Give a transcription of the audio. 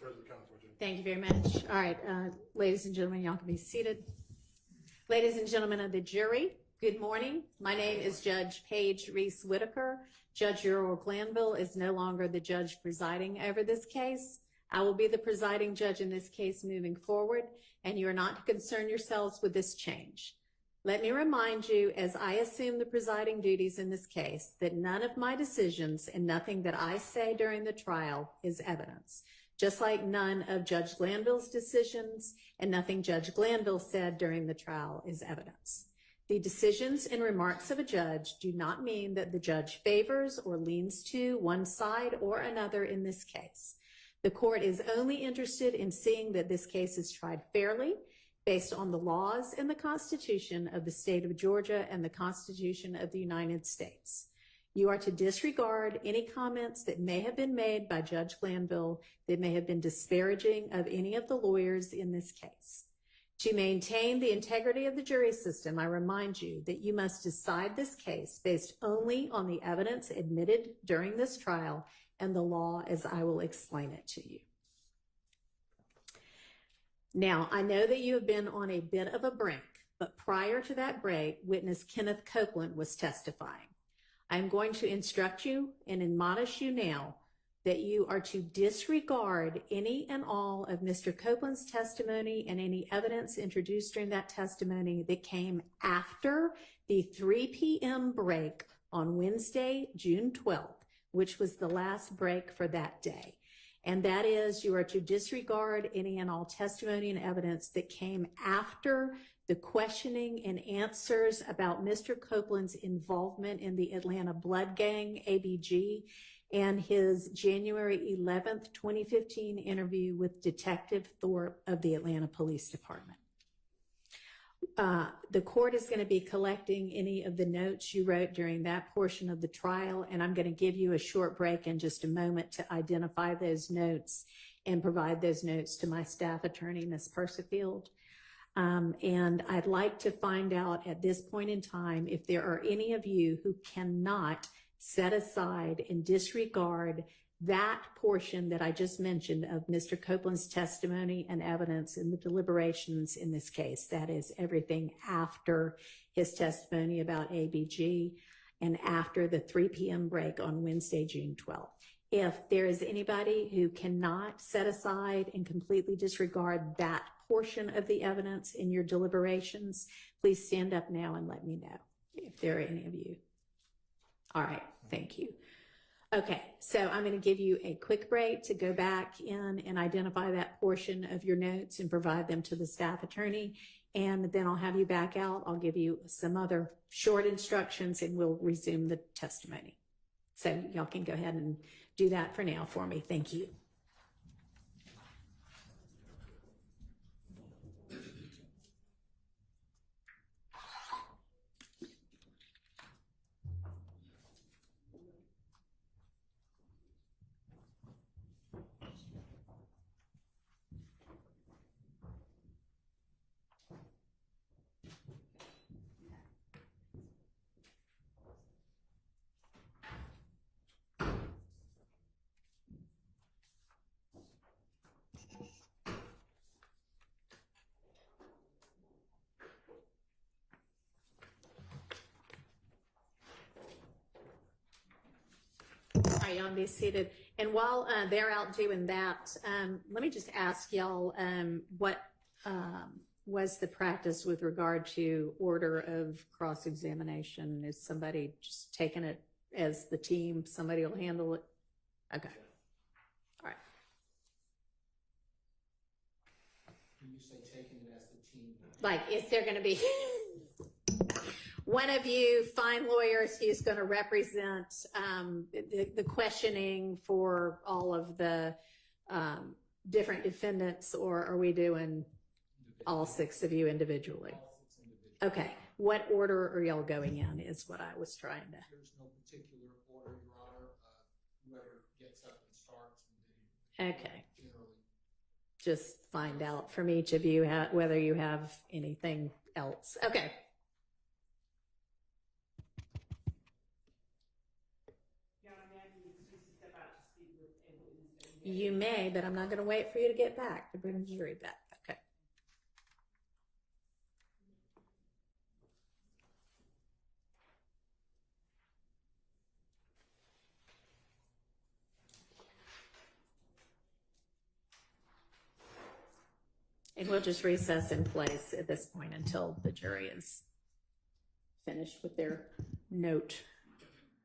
President Counsel. Thank you very much. All right, ladies and gentlemen, y'all can be seated. Ladies and gentlemen of the jury, good morning. My name is Judge Paige Reese Whitaker. Judge Ural Glanville is no longer the judge presiding over this case. I will be the presiding judge in this case moving forward, and you are not to concern yourselves with this change. Let me remind you, as I assume the presiding duties in this case, that none of my decisions and nothing that I say during the trial is evidence, just like none of Judge Glanville's decisions and nothing Judge Glanville said during the trial is evidence. The decisions and remarks of a judge do not mean that the judge favors or leans to one side or another in this case. The court is only interested in seeing that this case is tried fairly, based on the laws and the Constitution of the state of Georgia and the Constitution of the United States. You are to disregard any comments that may have been made by Judge Glanville that may have been disparaging of any of the lawyers in this case. To maintain the integrity of the jury system, I remind you that you must decide this case based only on the evidence admitted during this trial and the law as I will explain it to you. Now, I know that you have been on a bit of a break, but prior to that break, witness Kenneth Copeland was testifying. I'm going to instruct you and admonish you now that you are to disregard any and all of Mr. Copeland's testimony and any evidence introduced during that testimony that came after the 3 p.m. break on Wednesday, June 12th, which was the last break for that day. And that is, you are to disregard any and all testimony and evidence that came after the questioning and answers about Mr. Copeland's involvement in the Atlanta Blood Gang, ABG, and his January 11th, 2015 interview with Detective Thorpe of the Atlanta Police Department. The court is going to be collecting any of the notes you wrote during that portion of the trial, and I'm going to give you a short break in just a moment to identify those notes and provide those notes to my staff attorney, Ms. Persifield. And I'd like to find out at this point in time if there are any of you who cannot set aside and disregard that portion that I just mentioned of Mr. Copeland's testimony and evidence in the deliberations in this case. That is everything after his testimony about ABG and after the 3 p.m. break on Wednesday, June 12th. If there is anybody who cannot set aside and completely disregard that portion of the evidence in your deliberations, please stand up now and let me know if there are any of you. All right, thank you. Okay, so I'm going to give you a quick break to go back in and identify that portion of your notes and provide them to the staff attorney. And then I'll have you back out. I'll give you some other short instructions and we'll resume the testimony. So y'all can go ahead and do that for now for me. Thank you. All right, y'all be seated. And while they're out doing that, let me just ask y'all what was the practice with regard to order of cross-examination? Is somebody just taking it as the team? Somebody will handle it? Okay. All right. When you say taking it as the team? Like, is there going to be one of you fine lawyers who's going to represent the questioning for all of the different defendants, or are we doing all 6 of you individually? All 6 individually. Okay. What order are y'all going in is what I was trying to. There's no particular order, Your Honor. Whoever gets up and starts. Okay. Generally. Just find out from each of you whether you have anything else. Okay. You may, but I'm not going to wait for you to get back to bring the jury back. Okay. And we'll just recess in place at this point until the jury is finished with their note.